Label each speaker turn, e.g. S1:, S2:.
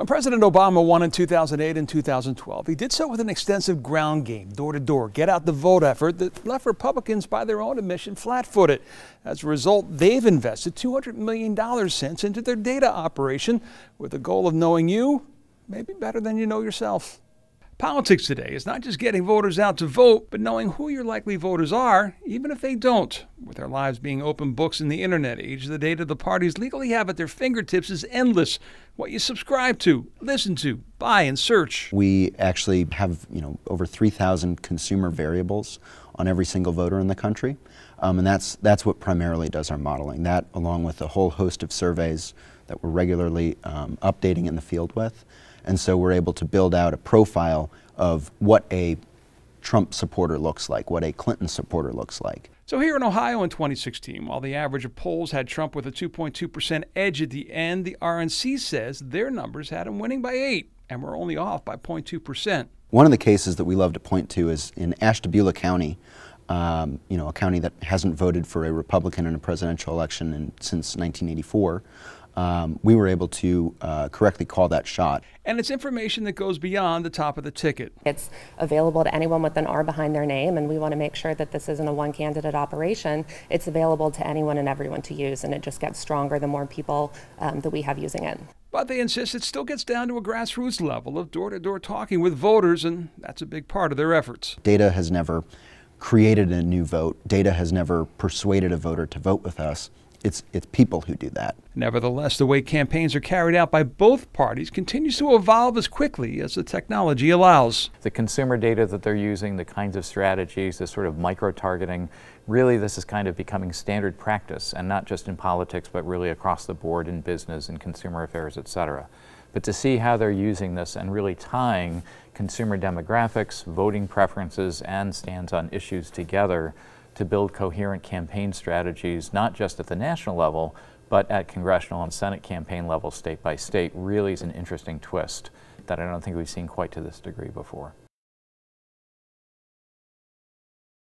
S1: When President Obama won in 2008 and 2012, he did so with an extensive ground game, door-to-door, get-out-the-vote effort that left Republicans, by their own admission, flat-footed. As a result, they've invested $200 million since into their data operation with the goal of knowing you maybe better than you know yourself. Politics today is not just getting voters out to vote, but knowing who your likely voters are, even if they don't. With our lives being open books in the internet age, the data the parties legally have at their fingertips is endless. What you subscribe to, listen to, buy, and search.
S2: We actually have, over 3,000 consumer variables on every single voter in the country, and that's what primarily does our modeling. That, along with a whole host of surveys that we're regularly updating in the field with. And so we're able to build out a profile of what a Trump supporter looks like, what a Clinton supporter looks like.
S1: So here in Ohio in 2016, while the average of polls had Trump with a 2.2% edge at the end, the RNC says their numbers had him winning by 8, and we're only off by 0.2%.
S2: One of the cases that we love to point to is in Ashtabula County, a county that hasn't voted for a Republican in a presidential election since 1984. We were able to correctly call that shot.
S1: And it's information that goes beyond the top of the ticket.
S3: It's available to anyone with an R behind their name, and we want to make sure that this isn't a one-candidate operation. It's available to anyone and everyone to use, and it just gets stronger the more people that we have using it.
S1: But they insist it still gets down to a grassroots level of door-to-door talking with voters, and that's a big part of their efforts.
S2: Data has never created a new vote. Data has never persuaded a voter to vote with us. It's people who do that.
S1: Nevertheless, the way campaigns are carried out by both parties continues to evolve as quickly as the technology allows.
S4: The consumer data that they're using, the kinds of strategies, the sort of micro-targeting, really this is kind of becoming standard practice, and not just in politics, but really across the board in business and consumer affairs, etc. But to see how they're using this and really tying consumer demographics, voting preferences, and stands on issues together to build coherent campaign strategies, not just at the national level, but at congressional and Senate campaign level, state by state, really is an interesting twist that I don't think we've seen quite to this degree before.